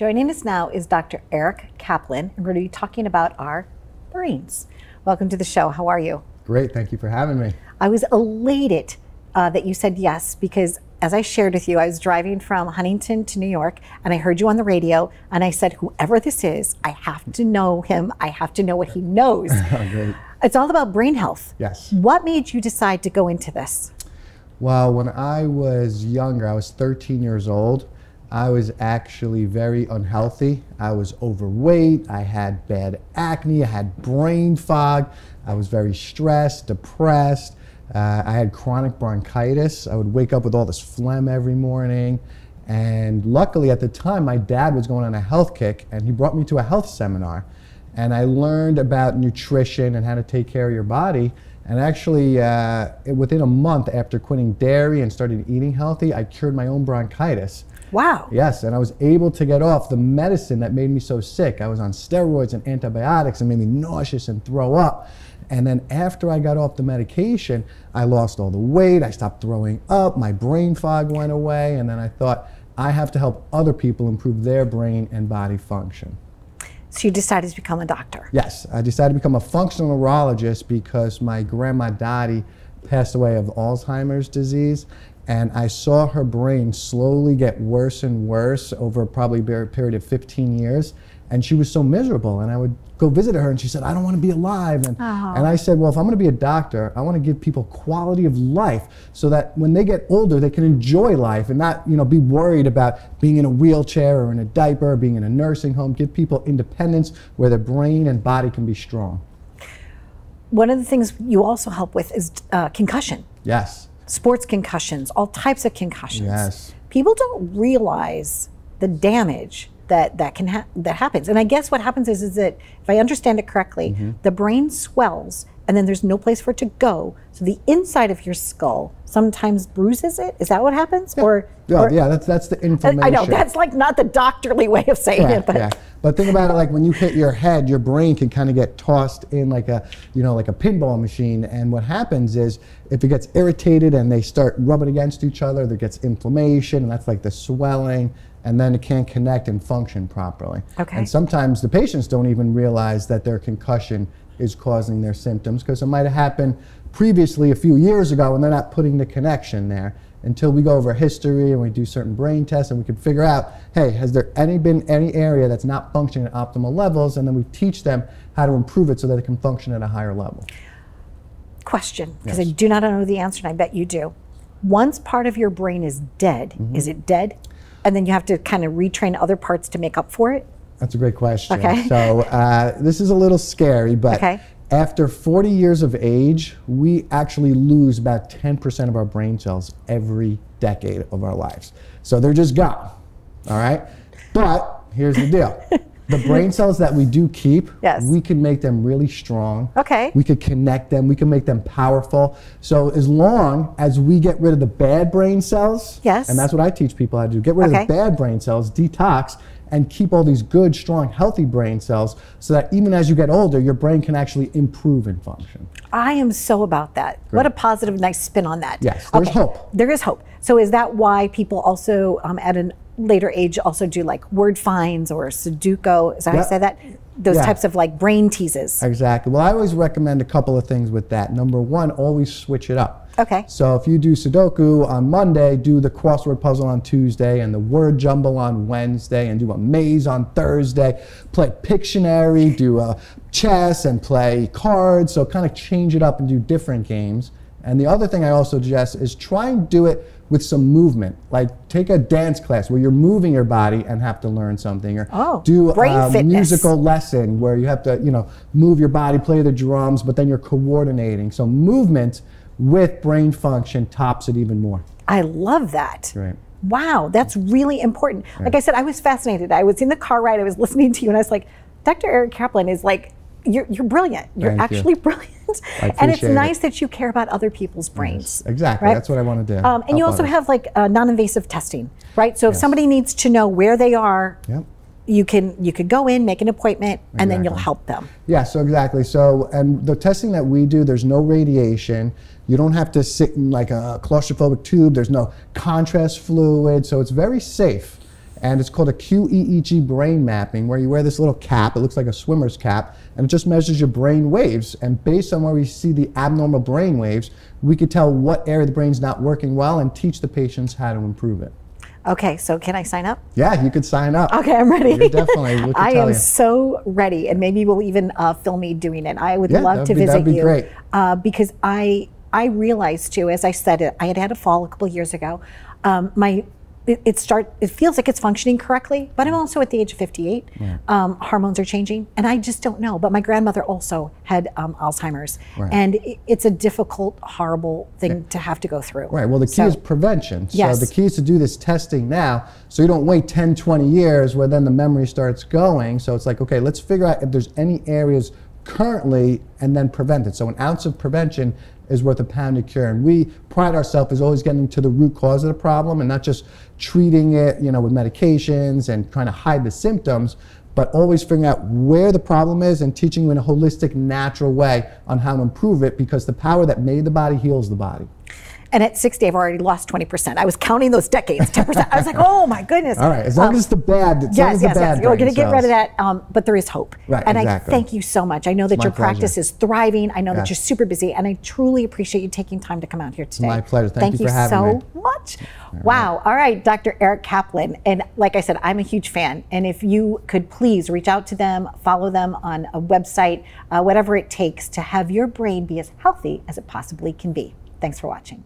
Joining us now is Dr. Eric Kaplan, and we're going to be talking about our brains. Welcome to the show. How are you? Great. Thank you for having me. I was elated that you said yes, because as I shared with you, I was driving from Huntington to New York, and I heard you on the radio, and I said, whoever this is, I have to know him. I have to know what he knows. Great. It's all about brain health. Yes. What made you decide to go into this? Well, when I was younger, I was 13 years old. I was actually very unhealthy. I was overweight. I had bad acne. I had brain fog. I was very stressed, depressed. I had chronic bronchitis. I would wake up with all this phlegm every morning. And luckily at the time, my dad was going on a health kick, and he brought me to a health seminar. And I learned about nutrition and how to take care of your body. And actually, within a month after quitting dairy and started eating healthy, I cured my own bronchitis. Wow. Yes, and I was able to get off the medicine that made me so sick. I was on steroids and antibiotics and made me nauseous and throw up. And then after I got off the medication, I lost all the weight, I stopped throwing up, my brain fog went away, and then I thought, I have to help other people improve their brain and body function. So you decided to become a doctor? Yes, I decided to become a functional neurologist because my grandma Dottie passed away of Alzheimer's disease, and I saw her brain slowly get worse and worse over probably a period of 15 years, and she was so miserable. And I would go visit her, and she said, I don't want to be alive. And I said, well, if I'm going to be a doctor, I want to give people quality of life so that when they get older, they can enjoy life and not, be worried about being in a wheelchair or in a diaper or being in a nursing home. Give people independence where their brain and body can be strong. One of the things you also help with is concussion. Yes. Sports concussions, all types of concussions. Yes. People don't realize the damage that happens. And I guess what happens is that, if I understand it correctly, the brain swells and then there's no place for it to go. So the inside of your skull sometimes bruises it. Is that what happens? Yeah, yeah, that's the inflammation. I know, that's like not the doctorly way of saying it. But. Yeah. But think about it, like when you hit your head, your brain can kind of get tossed in like a, like a pinball machine. And what happens is, if it gets irritated and they start rubbing against each other, there gets inflammation, and that's like the swelling, and then it can't connect and function properly. Okay. And sometimes the patients don't even realize that their concussion is causing their symptoms, because it might have happened previously a few years ago and they're not putting the connection there, until we go over history and we do certain brain tests and we can figure out, hey, has there been any area that's not functioning at optimal levels, and then we teach them how to improve it so that it can function at a higher level. Question, because I do not know the answer, and I bet you do. Once part of your brain is dead, is it dead? And then you have to kind of retrain other parts to make up for it? That's a great question. Okay. So this is a little scary, but after 40 years of age, we actually lose about 10% of our brain cells every decade of our lives. So they're just gone, all right? But here's the deal. The brain cells that we do keep, we can make them really strong. Okay. We could connect them. We can make them powerful. So as long as we get rid of the bad brain cells, and that's what I teach people how to do, get rid of the bad brain cells, detox, and keep all these good, strong, healthy brain cells, so that even as you get older, your brain can actually improve and function. I am so about that. Great. What a positive, nice spin on that. Yes, there's hope. There is hope. So is that why people also at a later age also do like word finds or Sudoku? Is that how I say that? Those types of like brain teases. Exactly. Well, I always recommend a couple of things with that. Number one, always switch it up. Okay. So if you do Sudoku on Monday, do the crossword puzzle on Tuesday and the word jumble on Wednesday, and do a maze on Thursday. Play Pictionary, do chess, and play cards. So kind of change it up and do different games. And the other thing I also suggest is try and do it with some movement. Like take a dance class where you're moving your body and have to learn something, or do a musical lesson where you have to, move your body, play the drums, but then you're coordinating. So movement with brain function tops it even more. I love that. Right. Wow, that's really important. Right. Like I said, I was fascinated. I was in the car ride, I was listening to you, and I was like, Dr. Eric Kaplan is like, you're brilliant. You're actually brilliant. And it's nice that you care about other people's brains. Yes, exactly, right? That's what I want to do. And you also have like non-invasive testing, right? So if somebody needs to know where they are, you could go in, make an appointment, and then you'll help them. Yeah, so exactly. So, and the testing that we do, there's no radiation. You don't have to sit in like a claustrophobic tube. There's no contrast fluid, so it's very safe. And it's called a QEEG brain mapping, where you wear this little cap. It looks like a swimmer's cap, and it just measures your brain waves. And based on where we see the abnormal brain waves, we could tell what area of the brain's not working well and teach the patients how to improve it. Okay, so can I sign up? Yeah, you could sign up. Okay, I'm ready. You're definitely. I am so ready, and maybe we'll even film me doing it. I would love to visit you. That'd be great. Because I realized too, as I said, I had a fall a couple of years ago. It feels like it's functioning correctly, but I'm also at the age of 58. Yeah. Hormones are changing, and I just don't know. But my grandmother also had Alzheimer's, and it's a difficult, horrible thing to have to go through. Right, well the key is prevention. Yes. So the key is to do this testing now, so you don't wait 10, 20 years where then the memory starts going. So it's like, okay, let's figure out if there's any areas currently and then prevent it. So an ounce of prevention is worth a pound of cure. And we pride ourselves as always getting to the root cause of the problem and not just treating it, with medications and trying to hide the symptoms, but always figuring out where the problem is and teaching you in a holistic, natural way on how to improve it, because the power that made the body heals the body. And at 60, I've already lost 20%. I was counting those decades, 10%. I was like, oh my goodness. All right, as long as the bad, yes. We're going to get rid of that, but there is hope. Right, and exactly. I thank you so much. I know that your practice is thriving. I know that you're super busy, and I truly appreciate you taking time to come out here today. My pleasure. Thank you for having me. Thank you so much. Wow. All right, Dr. Eric Kaplan. And like I said, I'm a huge fan. And if you could please reach out to them, follow them on a website, whatever it takes to have your brain be as healthy as it possibly can be. Thanks for watching.